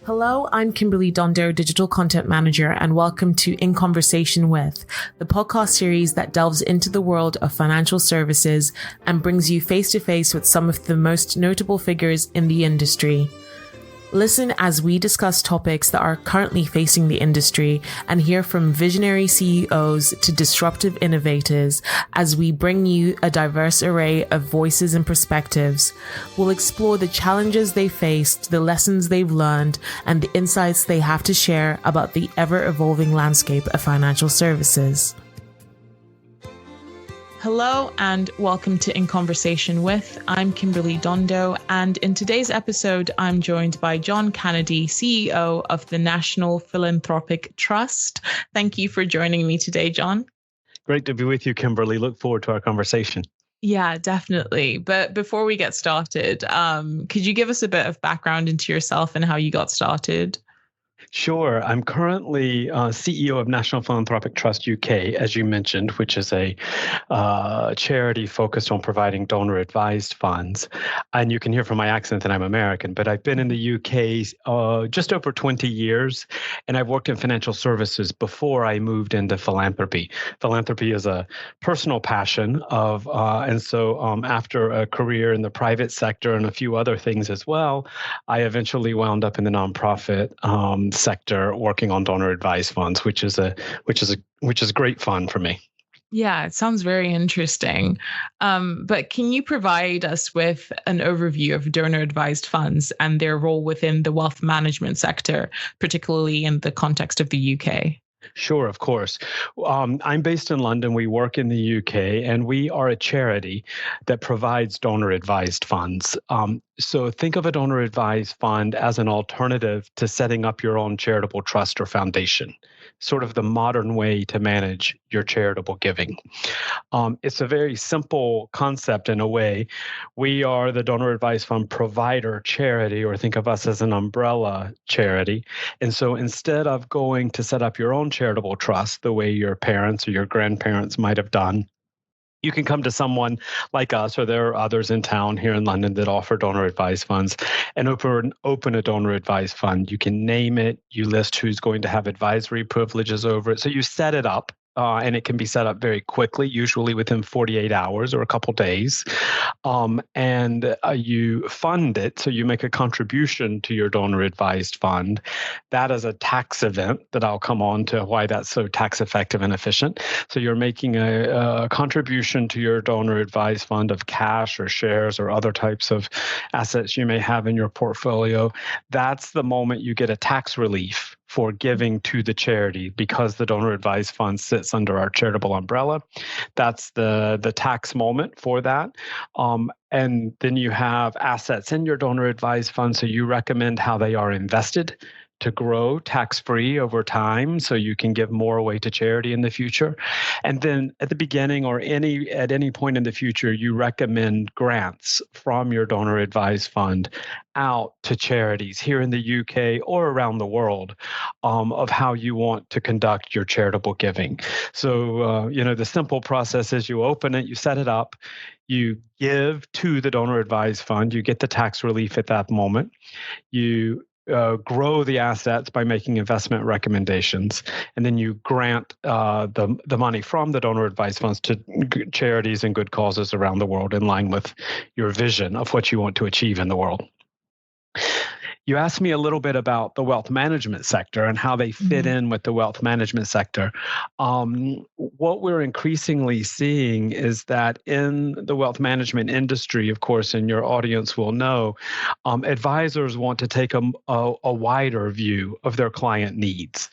Hello, I'm Kimberley Dondo, Digital Content Manager, and welcome to In Conversation With, the podcast series that delves into the world of financial services and brings you face to face with some of the most notable figures in the industry. Listen as we discuss topics that are currently facing the industry and hear from visionary CEOs to disruptive innovators as we bring you a diverse array of voices and perspectives. We'll explore the challenges they faced, the lessons they've learned, and the insights they have to share about the ever-evolving landscape of financial services. Hello and welcome to In Conversation With. I'm Kimberley Dondo, and in today's episode, I'm joined by John Canady, CEO of the National Philanthropic Trust. Thank you for joining me today, John. Great to be with you, Kimberley. Look forward to our conversation. Yeah, definitely. But before we get started, could you give us a bit of background into yourself and how you got started? Sure. I'm currently CEO of National Philanthropic Trust UK, as you mentioned, which is a charity focused on providing donor-advised funds. And you can hear from my accent that I'm American, but I've been in the UK just over 20 years, and I've worked in financial services before I moved into philanthropy. Philanthropy is a personal passion and so after a career in the private sector and a few other things as well, I eventually wound up in the nonprofit sector working on donor advised funds, which is great fun for me. Yeah, it sounds very interesting. But can you provide us with an overview of donor advised funds and their role within the wealth management sector, particularly in the context of the UK? Sure, of course. I'm based in London. We work in the UK, and we are a charity that provides donor-advised funds. So think of a donor-advised fund as an alternative to setting up your own charitable trust or foundation, sort of the modern way to manage your charitable giving. It's a very simple concept in a way. We are the donor-advised fund provider charity, or think of us as an umbrella charity. And so instead of going to set up your own charitable trust the way your parents or your grandparents might have done, you can come to someone like us, or there are others in town here in London that offer donor-advised funds, and open a donor-advised fund. You can name it, you list who's going to have advisory privileges over it. So you set it up. And it can be set up very quickly, usually within 48 hours or a couple days. And you fund it. So you make a contribution to your donor advised fund. That is a tax event that I'll come on to why that's so tax effective and efficient. So you're making a contribution to your donor advised fund of cash or shares or other types of assets you may have in your portfolio. That's the moment you get a tax relief for giving to the charity, because the donor advised fund sits under our charitable umbrella. That's the tax moment for that. And then you have assets in your donor advised fund. So you recommend how they are invested to grow tax-free over time, so you can give more away to charity in the future. And then at the beginning or at any point in the future, you recommend grants from your donor advised fund out to charities here in the UK or around the world of how you want to conduct your charitable giving. So, the simple process is you open it, you set it up, you give to the donor advised fund, you get the tax relief at that moment. You grow the assets by making investment recommendations, and then you grant the money from the donor advised funds to charities and good causes around the world in line with your vision of what you want to achieve in the world. You asked me a little bit about the wealth management sector and how they fit in with the wealth management sector. What we're increasingly seeing is that in the wealth management industry, of course, and your audience will know, advisors want to take a wider view of their client needs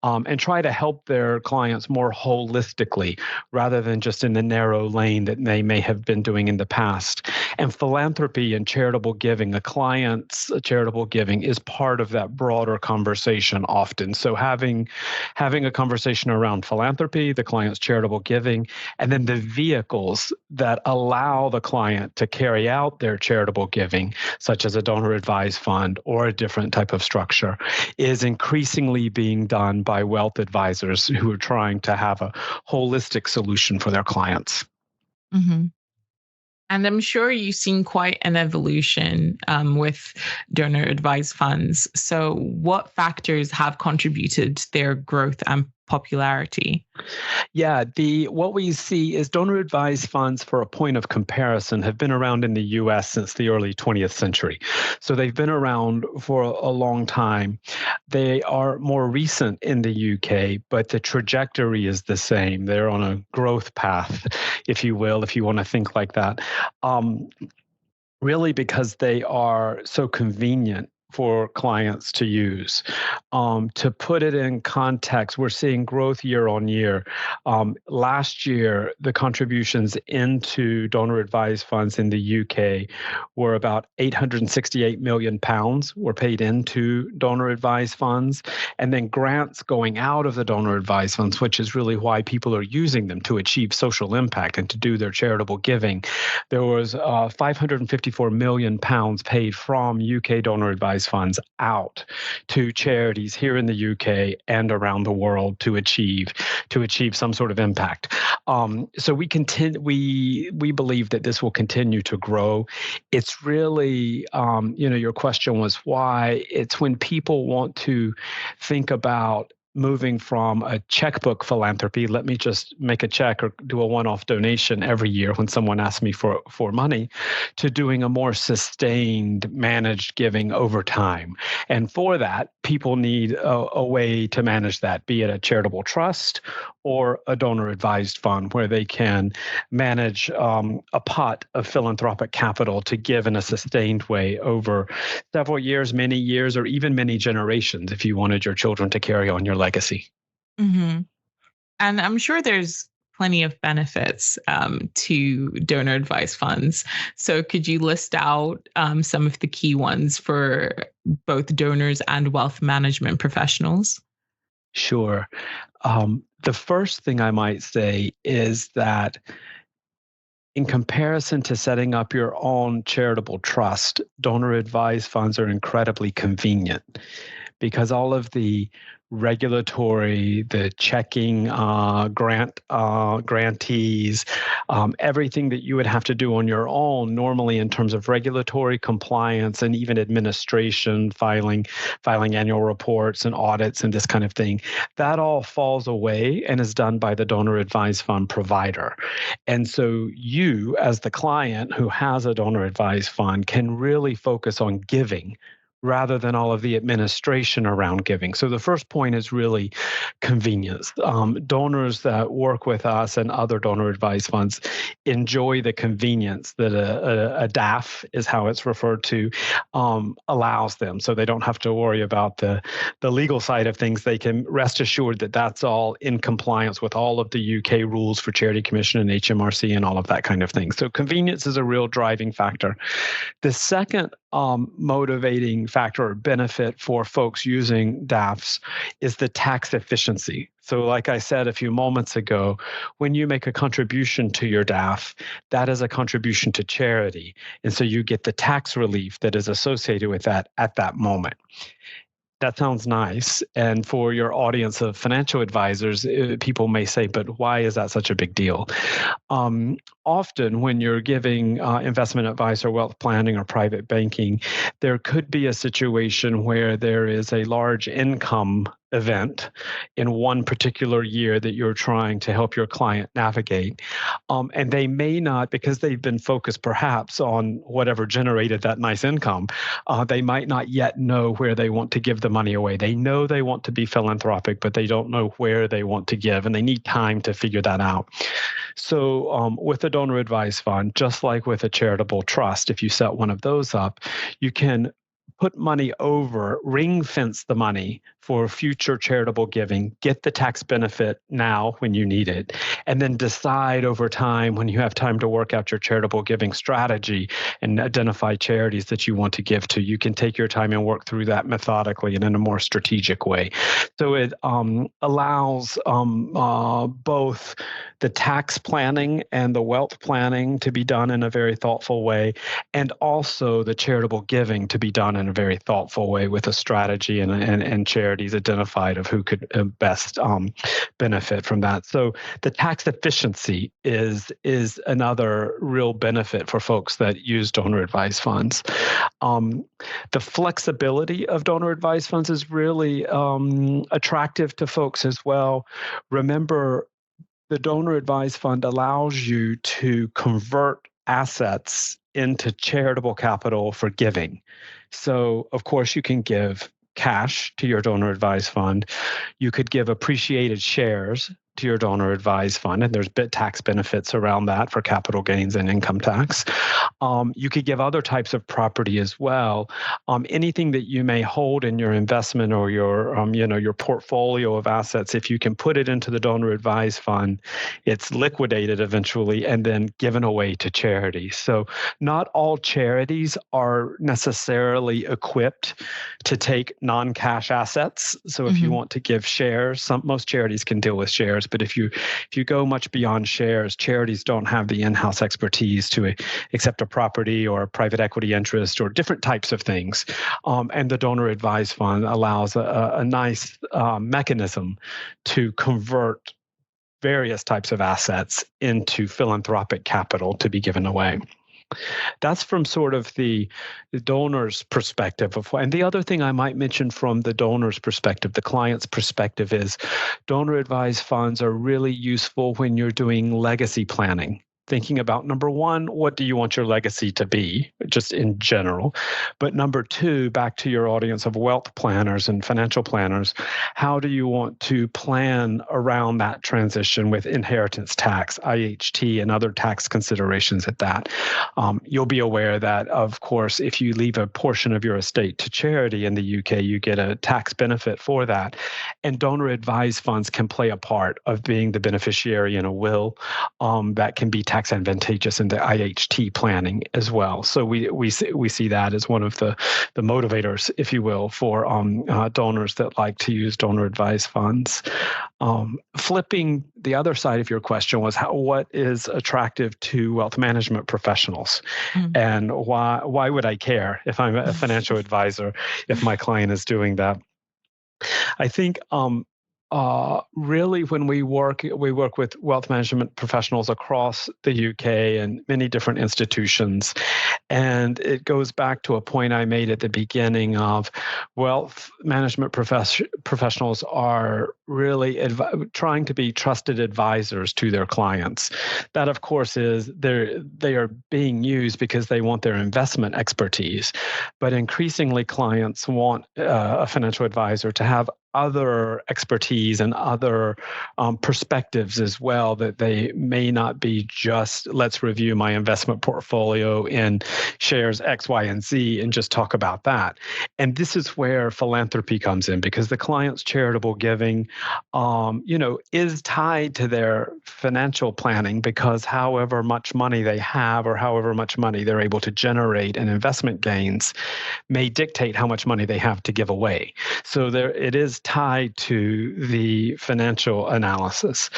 and try to help their clients more holistically rather than just in the narrow lane that they may have been doing in the past. And philanthropy and charitable giving, a client's charitable giving is part of that broader conversation often. So having a conversation around philanthropy, the client's charitable giving, and then the vehicles that allow the client to carry out their charitable giving, such as a donor advised fund or a different type of structure, is increasingly being done by wealth advisors who are trying to have a holistic solution for their clients. Mm-hmm. And I'm sure you've seen quite an evolution with donor advised funds. So, what factors have contributed to their growth and popularity? Yeah, what we see is donor advised funds, for a point of comparison, have been around in the US since the early 20th century. So they've been around for a long time. They are more recent in the UK, but the trajectory is the same. They're on a growth path, if you will, if you want to think like that. Um, Really, because they are so convenient for clients to use. To put it in context, we're seeing growth year on year. Last year, the contributions into donor advised funds in the UK were about £868 million were paid into donor advised funds. And then grants going out of the donor advised funds, which is really why people are using them to achieve social impact and to do their charitable giving. There was £554 million paid from UK donor advised funds out to charities here in the UK and around the world to achieve some sort of impact. So we believe that this will continue to grow. It's really, your question was why. It's when people want to think about moving from a checkbook philanthropy, let me just make a check or do a one-off donation every year when someone asks me for money, to doing a more sustained managed giving over time. And for that, people need a way to manage that, be it a charitable trust or a donor advised fund where they can manage a pot of philanthropic capital to give in a sustained way over several years, many years, or even many generations if you wanted your children to carry on your legacy. Mm-hmm. And I'm sure there's plenty of benefits to donor advised funds. So, could you list out some of the key ones for both donors and wealth management professionals? Sure. The first thing I might say is that in comparison to setting up your own charitable trust, donor advised funds are incredibly convenient because all of the regulatory, the checking, grantees, everything that you would have to do on your own normally in terms of regulatory compliance and even administration, filing annual reports and audits and this kind of thing, that all falls away and is done by the donor advised fund provider. And so you, as the client who has a donor advised fund, can really focus on giving rather than all of the administration around giving. So the first point is really convenience. Donors that work with us and other donor advised funds enjoy the convenience that a DAF is how it's referred to, allows them. So they don't have to worry about the legal side of things. They can rest assured that that's all in compliance with all of the UK rules for Charity Commission and HMRC and all of that kind of thing. So convenience is a real driving factor. The second motivating factor or benefit for folks using DAFs is the tax efficiency. So like I said a few moments ago, when you make a contribution to your DAF, that is a contribution to charity. And so you get the tax relief that is associated with that at that moment. That sounds nice. And for your audience of financial advisors, people may say, but why is that such a big deal? Often when you're giving investment advice or wealth planning or private banking, there could be a situation where there is a large income event in one particular year that you're trying to help your client navigate. And they may not, because they've been focused perhaps on whatever generated that nice income, they might not yet know where they want to give the money away. They know they want to be philanthropic, but they don't know where they want to give, and they need time to figure that out. So with a donor advised fund, just like with a charitable trust, if you set one of those up, you can put money over, ring fence the money for future charitable giving, get the tax benefit now when you need it, and then decide over time when you have time to work out your charitable giving strategy and identify charities that you want to give to. You can take your time and work through that methodically and in a more strategic way. So it allows both the tax planning and the wealth planning to be done in a very thoughtful way, and also the charitable giving to be done in in a very thoughtful way with a strategy and charities identified of who could best benefit from that. So the tax efficiency is another real benefit for folks that use donor advised funds. The flexibility of donor advised funds is really attractive to folks as well. Remember, the donor advised fund allows you to convert assets into charitable capital for giving. So, of course, you can give cash to your donor advised fund. You could give appreciated shares to your donor advised fund, and there's tax benefits around that for capital gains and income tax. You could give other types of property as well. Anything that you may hold in your investment or your portfolio of assets, if you can put it into the donor advised fund, it's liquidated eventually and then given away to charities. So not all charities are necessarily equipped to take non-cash assets. So if you want to give shares, most charities can deal with shares. But if you go much beyond shares, charities don't have the in-house expertise to accept a property or a private equity interest or different types of things. And the donor advised fund allows a nice mechanism to convert various types of assets into philanthropic capital to be given away. That's from sort of the donor's perspective. And the other thing I might mention from the donor's perspective, the client's perspective, is donor advised funds are really useful when you're doing legacy planning. Thinking about, number one, what do you want your legacy to be, just in general? But number two, back to your audience of wealth planners and financial planners, how do you want to plan around that transition with inheritance tax, IHT, and other tax considerations at that? You'll be aware that, of course, if you leave a portion of your estate to charity in the UK, you get a tax benefit for that. And donor advised funds can play a part of being the beneficiary in a will that can be tax advantageous in the IHT planning as well. So we see that as one of the motivators, if you will, for donors that like to use donor advised funds. Flipping the other side of your question was what is attractive to wealth management professionals, and why would I care if I'm a financial advisor if my client is doing that? I think really, when we work with wealth management professionals across the UK and many different institutions. And it goes back to a point I made at the beginning of wealth management professionals are really trying to be trusted advisors to their clients. That, of course, is they are being used because they want their investment expertise. But increasingly, clients want a financial advisor to have other expertise and other perspectives as well, that they may not be just, let's review my investment portfolio in shares X, Y, and Z and just talk about that. And this is where philanthropy comes in, because the client's charitable giving, is tied to their financial planning, because however much money they have or however much money they're able to generate in investment gains may dictate how much money they have to give away. So it is tied to the financial analysis.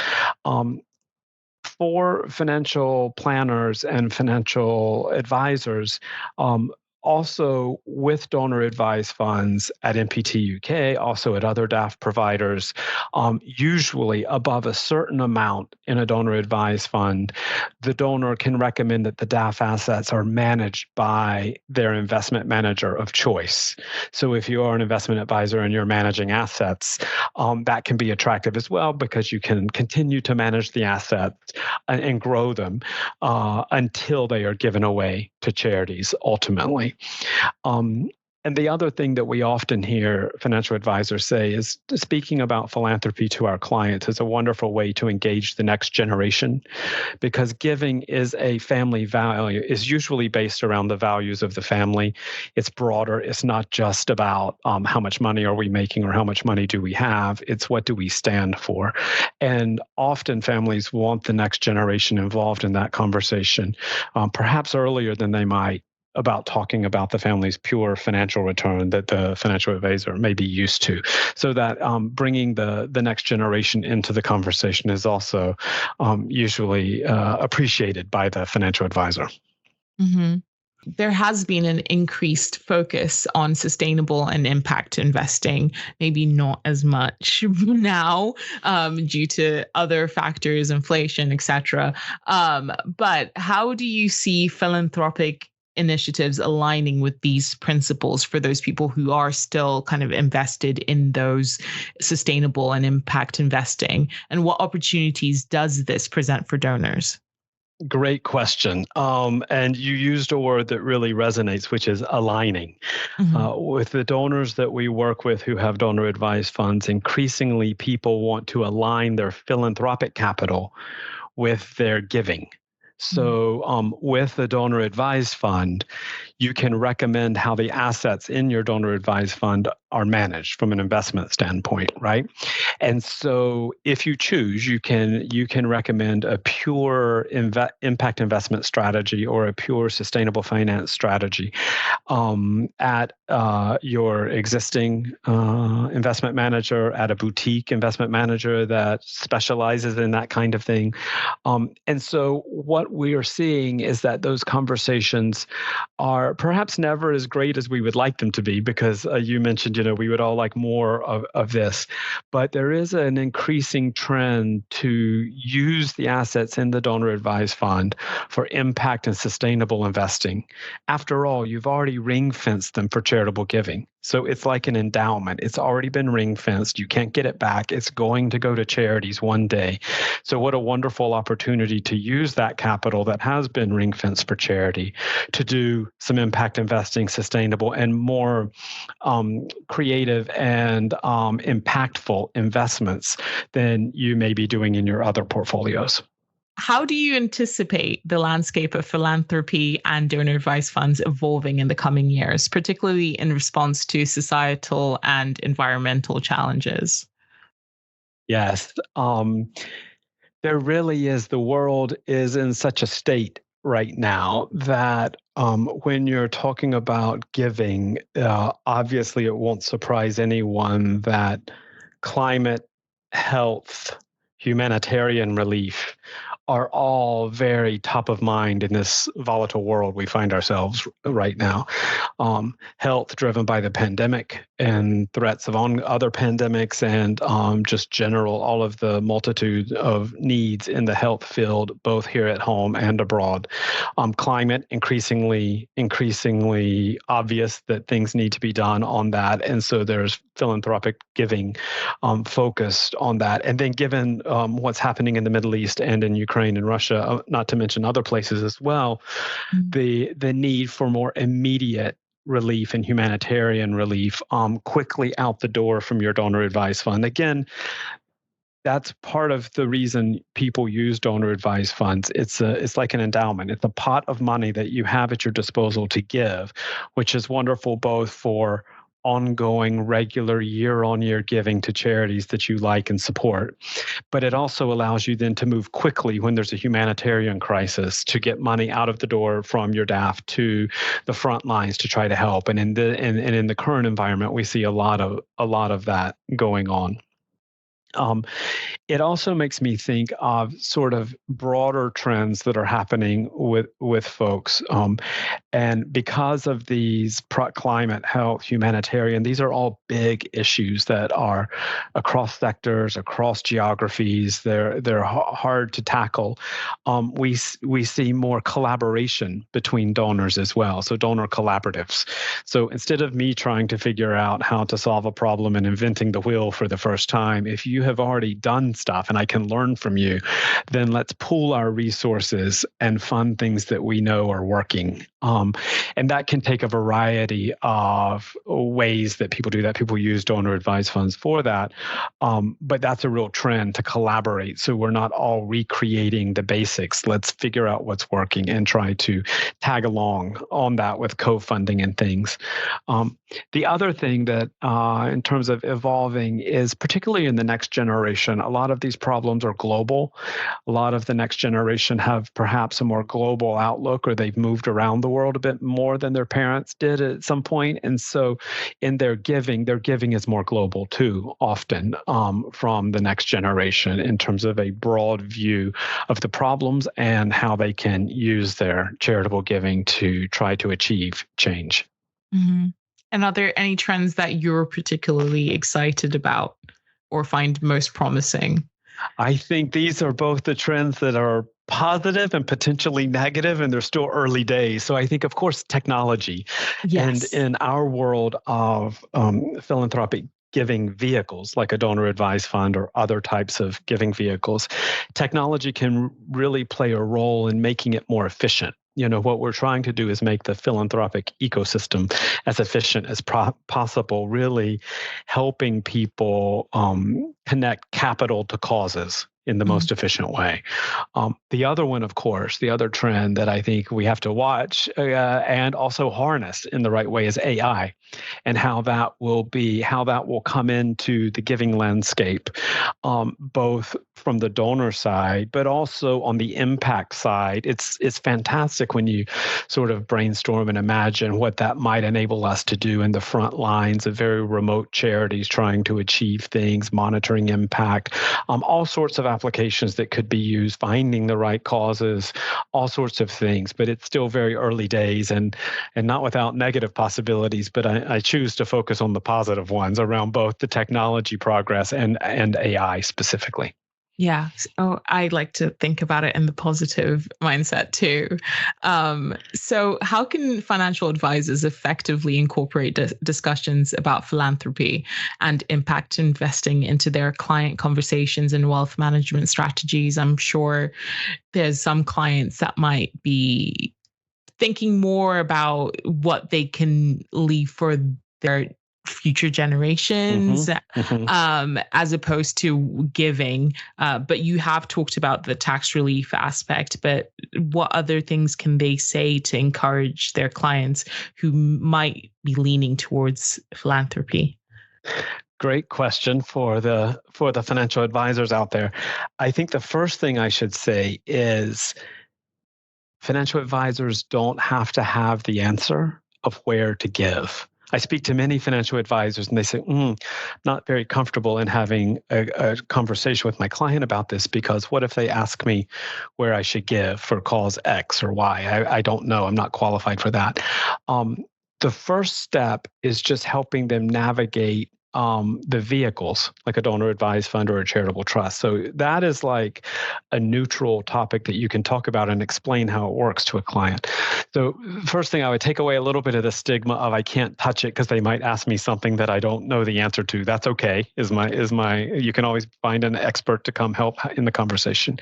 For financial planners and financial advisors, also with donor advised funds at NPT UK, also at other DAF providers, usually above a certain amount in a donor advised fund, the donor can recommend that the DAF assets are managed by their investment manager of choice. So if you are an investment advisor and you're managing assets, that can be attractive as well, because you can continue to manage the assets and grow them until they are given away to charities ultimately. And the other thing that we often hear financial advisors say is, speaking about philanthropy to our clients is a wonderful way to engage the next generation, because giving is a family value, is usually based around the values of the family. It's broader. It's not just about how much money are we making or how much money do we have. It's what do we stand for. And often families want the next generation involved in that conversation, perhaps earlier than they might about talking about the family's pure financial return that the financial advisor may be used to. So that bringing the next generation into the conversation is also usually appreciated by the financial advisor. Mm-hmm. there has been an increased focus on sustainable and impact investing, maybe not as much now due to other factors, inflation, etc. But how do you see philanthropic initiatives aligning with these principles for those people who are still kind of invested in those sustainable and impact investing? And what opportunities does this present for donors? Great question. And you used a word that really resonates, which is aligning. With the donors that we work with who have donor advised funds, increasingly people want to align their philanthropic capital with their giving. So with the donor advised fund, you can recommend how the assets in your donor advised fund are managed from an investment standpoint, right? And so if you choose, you can recommend a pure impact investment strategy or a pure sustainable finance strategy at your existing investment manager, at a boutique investment manager that specializes in that kind of thing. And so what we are seeing is that those conversations are perhaps never as great as we would like them to be, because you mentioned, we would all like more of this, but there is an increasing trend to use the assets in the donor advised fund for impact and sustainable investing. After all, you've already ring fenced them for charitable giving. So it's like an endowment. It's already been ring fenced. You can't get it back. It's going to go to charities one day. So what a wonderful opportunity to use that capital that has been ring fenced for charity to do some impact investing, sustainable and more creative and impactful investments than you may be doing in your other portfolios. How do you anticipate the landscape of philanthropy and donor advised funds evolving in the coming years, particularly in response to societal and environmental challenges? Yes, there really is. The world is in such a state right now that when you're talking about giving, obviously it won't surprise anyone that climate, health, humanitarian relief are all very top of mind in this volatile world we find ourselves right now. Health driven by the pandemic and threats of other pandemics and just general, all of the multitude of needs in the health field, both here at home and abroad. Climate, increasingly obvious that things need to be done on that. And so there's philanthropic giving focused on that. And then given what's happening in the Middle East and in Ukraine and Russia, not to mention other places as well, the need for more immediate relief and humanitarian relief quickly out the door from your donor advised fund. Again, that's part of the reason people use donor advised funds. It's like an endowment. It's a pot of money that you have at your disposal to give, which is wonderful both for ongoing, regular, year-on-year giving to charities that you like and support. But it also allows you then to move quickly when there's a humanitarian crisis to get money out of the door from your DAF to the front lines to try to help. And in the current environment, we see a lot of that going on. It also makes me think of sort of broader trends that are happening with folks. And because of these climate, health, humanitarian, these are all big issues that are across sectors, across geographies. They're hard to tackle. We see more collaboration between donors as well. So donor collaboratives. So instead of me trying to figure out how to solve a problem and inventing the wheel for the first time, if you have already done stuff and I can learn from you, then let's pool our resources and fund things that we know are working. And that can take a variety of ways that people do that. People use donor advised funds for that. But that's a real trend to collaborate. So we're not all recreating the basics. Let's figure out what's working and try to tag along on that with co-funding and things. The other thing that in terms of evolving is particularly in the next generation, a lot of these problems are global. A lot of the next generation have perhaps a more global outlook or they've moved around the the world a bit more than their parents did at some point. And so in their giving is more global too, often from the next generation in terms of a broad view of the problems and how they can use their charitable giving to try to achieve change. Mm-hmm. And are there any trends that you're particularly excited about or find most promising? I think these are both the trends that are positive and potentially negative, and they're still early days. So I think, of course, technology. Yes. And in our world of philanthropic giving vehicles like a donor advised fund or other types of giving vehicles, technology can really play a role in making it more efficient. What we're trying to do is make the philanthropic ecosystem as efficient as possible, really helping people connect capital to causes in the most efficient way. The other one, of course, the other trend that I think we have to watch and also harness in the right way is AI, and how that will come into the giving landscape, both from the donor side, but also on the impact side. It's fantastic when you sort of brainstorm and imagine what that might enable us to do in the front lines of very remote charities trying to achieve things, monitoring impact, all sorts of applications that could be used, finding the right causes, all sorts of things. But it's still very early days and not without negative possibilities, but I choose to focus on the positive ones around both the technology progress and AI specifically. Yeah. Oh, I like to think about it in the positive mindset too. So how can financial advisors effectively incorporate discussions about philanthropy and impact investing into their client conversations and wealth management strategies? I'm sure there's some clients that might be thinking more about what they can leave for their future generations, as opposed to giving. But you have talked about the tax relief aspect, but what other things can they say to encourage their clients who might be leaning towards philanthropy? Great question for the financial advisors out there. I think the first thing I should say is financial advisors don't have to have the answer of where to give. I speak to many financial advisors and they say, not very comfortable in having a conversation with my client about this, because what if they ask me where I should give for cause X or Y? I don't know. I'm not qualified for that. The first step is just helping them navigate the vehicles, like a donor advised fund or a charitable trust. So that is like a neutral topic that you can talk about and explain how it works to a client. So first thing, I would take away a little bit of the stigma of I can't touch it because they might ask me something that I don't know the answer to. That's okay. You can always find an expert to come help in the conversation.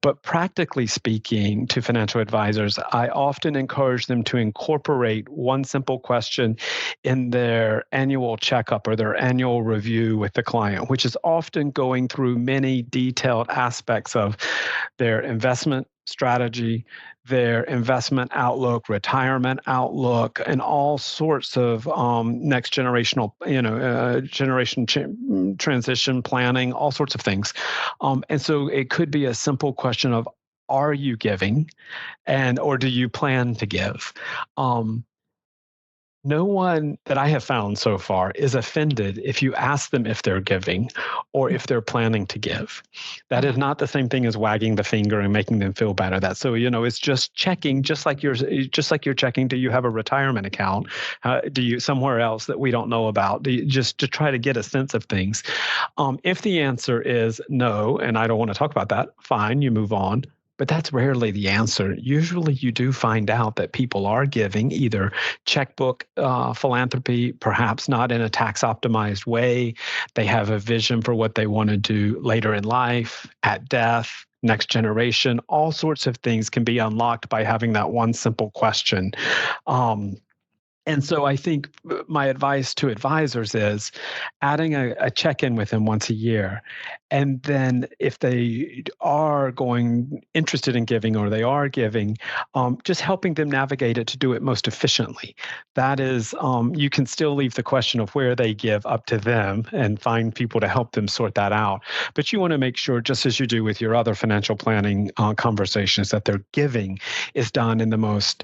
But practically speaking, to financial advisors, I often encourage them to incorporate one simple question in their annual checkup or their annual review with the client, which is often going through many detailed aspects of their investment strategy, their investment outlook, retirement outlook, and all sorts of next generational, transition planning, all sorts of things. And so it could be a simple question of, are you giving, or do you plan to give? No one that I have found so far is offended if you ask them if they're giving or if they're planning to give. That is not the same thing as wagging the finger and making them feel bad at that. So, it's just checking, just like you're checking, do you have a retirement account? Do you somewhere else that we don't know about? Just to try to get a sense of things. If the answer is no, and I don't want to talk about that, fine, you move on. But that's rarely the answer. Usually you do find out that people are giving either checkbook philanthropy, perhaps not in a tax optimized way. They have a vision for what they want to do later in life, at death, next generation. All sorts of things can be unlocked by having that one simple question. And so I think my advice to advisors is adding a check-in with them once a year. And then if they are interested in giving or they are giving, just helping them navigate it to do it most efficiently. That is, you can still leave the question of where they give up to them and find people to help them sort that out. But you want to make sure, just as you do with your other financial planning conversations, that their giving is done in the most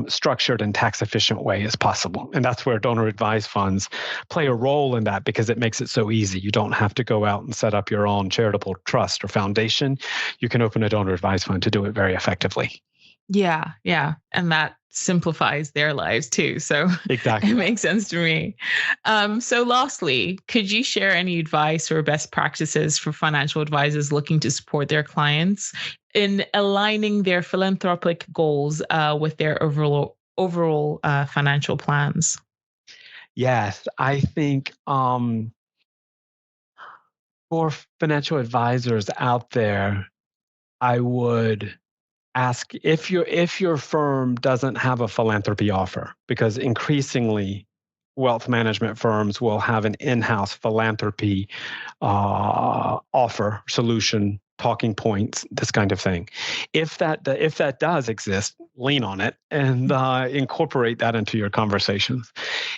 structured and tax efficient way as possible. And that's where donor advised funds play a role in that, because it makes it so easy. You don't have to go out and set up your own charitable trust or foundation. You can open a donor advised fund to do it very effectively. Yeah. And that simplifies their lives too. So exactly. It makes sense to me. So lastly, could you share any advice or best practices for financial advisors looking to support their clients in aligning their philanthropic goals with their overall financial plans? Yes, I think for financial advisors out there, I would ask if your firm doesn't have a philanthropy offer, because increasingly wealth management firms will have an in-house philanthropy offer, solution, talking points, this kind of thing. If that does exist, lean on it and incorporate that into your conversations.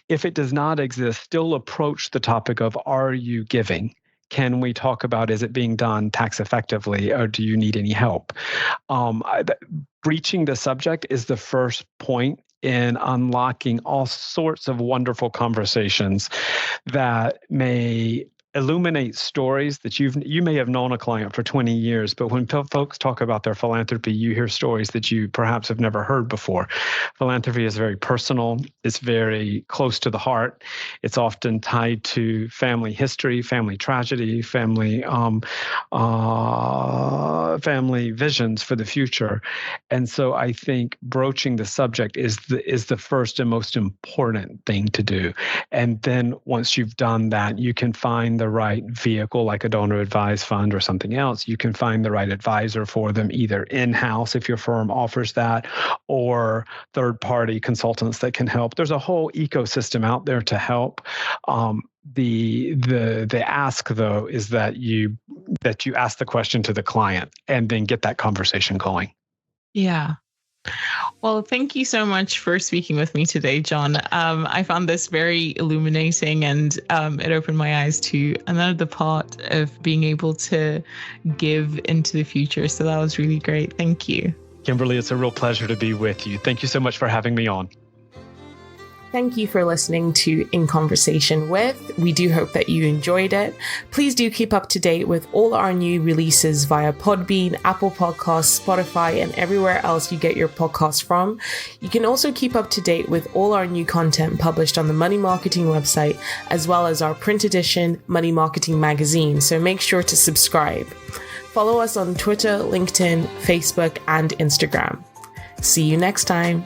If it does not exist, still approach the topic of, are you giving? Can we talk about, is it being done tax effectively, or do you need any help? Breaching the subject is the first point in unlocking all sorts of wonderful conversations that may illuminate stories that you may have known a client for 20 years, but when folks talk about their philanthropy, you hear stories that you perhaps have never heard before. Philanthropy is very personal. It's very close to the heart. It's often tied to family history, family tragedy, family visions for the future. And so I think broaching the subject is the first and most important thing to do. And then once you've done that, you can find the right vehicle, like a donor advised fund or something else. You can find the right advisor for them, either in-house if your firm offers that, or third-party consultants that can help. There's a whole ecosystem out there to help. The ask, though, is that you ask the question to the client and then get that conversation going. Yeah. Well, thank you so much for speaking with me today, John. I found this very illuminating, and it opened my eyes to another part of being able to give into the future. So that was really great. Thank you. Kimberly, it's a real pleasure to be with you. Thank you so much for having me on. Thank you for listening to In Conversation With. We do hope that you enjoyed it. Please do keep up to date with all our new releases via Podbean, Apple Podcasts, Spotify, and everywhere else you get your podcasts from. You can also keep up to date with all our new content published on the Money Marketing website, as well as our print edition Money Marketing magazine. So make sure to subscribe. Follow us on Twitter, LinkedIn, Facebook, and Instagram. See you next time.